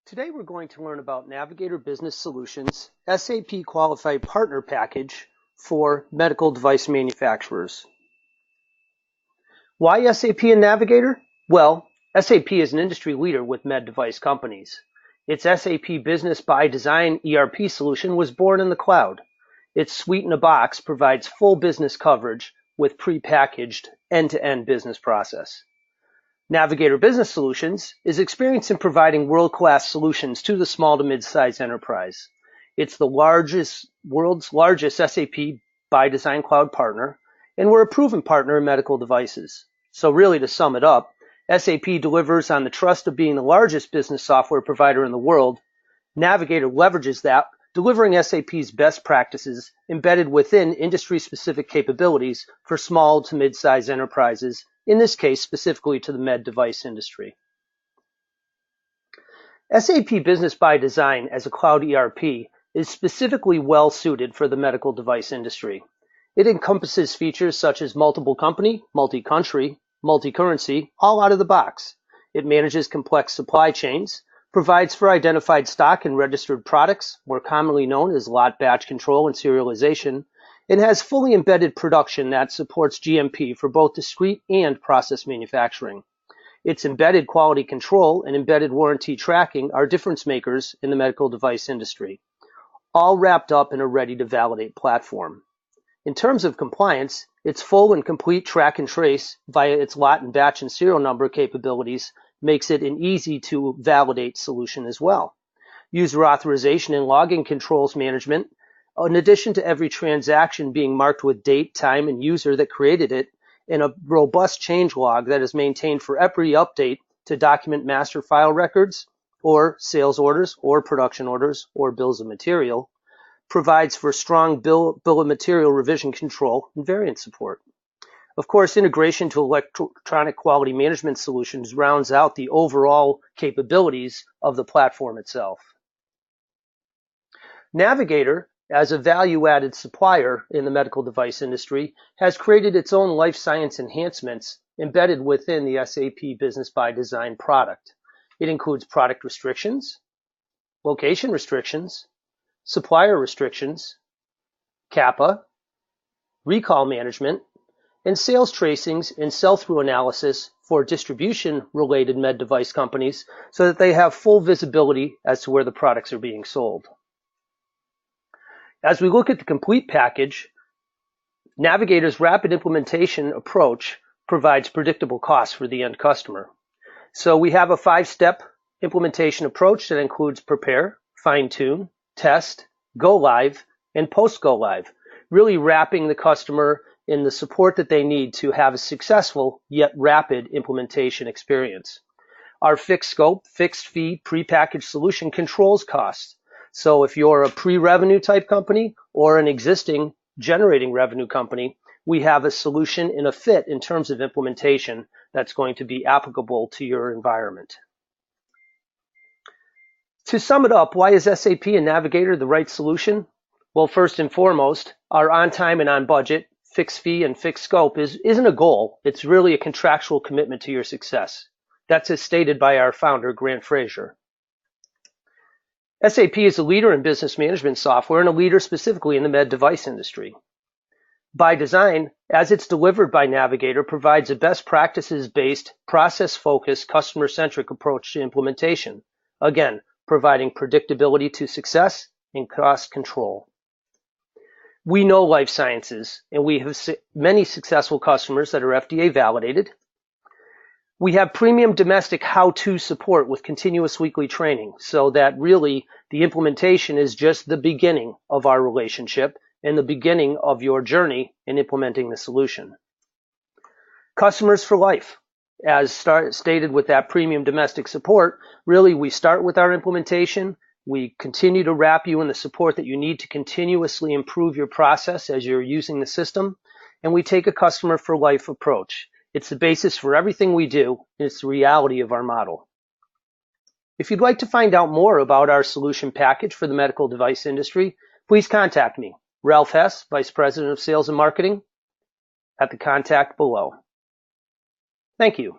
Today we're going to learn about Navigator Business Solutions SAP Qualified Partner Package for medical device manufacturers. Why SAP and Navigator? Well, SAP is an industry leader with med device companies. Its SAP Business ByDesign ERP solution was born in the cloud. Its suite in a box provides full business coverage with pre-packaged end-to-end business process. Navigator Business Solutions is experienced in providing world-class solutions to the small to mid-sized enterprise. It's the world's largest SAP ByDesign cloud partner, and we're a proven partner in medical devices. So really, to sum it up, SAP delivers on the trust of being the largest business software provider in the world. Navigator leverages that, delivering SAP's best practices embedded within industry-specific capabilities for small to mid-sized enterprises, in this case specifically to the med device industry. SAP Business ByDesign as a cloud ERP is specifically well suited for the medical device industry. It encompasses features such as multiple company, multi-country, multi-currency, all out of the box. It manages complex supply chains, provides for identified stock and registered products, more commonly known as lot batch control and serialization. It has fully embedded production that supports GMP for both discrete and process manufacturing. Its embedded quality control and embedded warranty tracking are difference makers in the medical device industry, all wrapped up in a ready-to-validate platform. In terms of compliance, its full and complete track and trace via its lot and batch and serial number capabilities makes it an easy-to-validate solution as well. User authorization and login controls management, in addition to every transaction being marked with date, time, and user that created it, and a robust change log that is maintained for every update to document master file records, or sales orders, or production orders, or bills of material, provides for strong bill of material revision control and variant support. Of course, integration to electronic quality management solutions rounds out the overall capabilities of the platform itself. Navigator, as a value-added supplier in the medical device industry, has created its own life science enhancements embedded within the SAP Business ByDesign product. It includes product restrictions, location restrictions, supplier restrictions, CAPA, recall management, and sales tracings and sell-through analysis for distribution-related med device companies so that they have full visibility as to where the products are being sold. As we look at the complete package, Navigator's rapid implementation approach provides predictable costs for the end customer. So we have a 5-step implementation approach that includes prepare, fine-tune, test, go live, and post-go live, really wrapping the customer in the support that they need to have a successful yet rapid implementation experience. Our fixed scope, fixed fee, prepackaged solution controls costs. So if you're a pre-revenue type company or an existing generating revenue company, we have a solution and a fit in terms of implementation that's going to be applicable to your environment. To sum it up, why is SAP and Navigator the right solution? Well, first and foremost, our on time and on budget, fixed fee and fixed scope isn't a goal. It's really a contractual commitment to your success. That's as stated by our founder, Grant Fraser. SAP is a leader in business management software and a leader specifically in the med device industry. ByDesign, as it's delivered by Navigator, provides a best practices-based, process-focused, customer-centric approach to implementation. Again, providing predictability to success and cost control. We know life sciences, and we have many successful customers that are FDA validated. We have premium domestic how-to support with continuous weekly training, so that really the implementation is just the beginning of our relationship and the beginning of your journey in implementing the solution. Customers for life. As stated with that premium domestic support, really we start with our implementation. We continue to wrap you in the support that you need to continuously improve your process as you're using the system, and we take a customer for life approach. It's the basis for everything we do, and it's the reality of our model. If you'd like to find out more about our solution package for the medical device industry, please contact me, Ralph Hess, Vice President of Sales and Marketing, at the contact below. Thank you.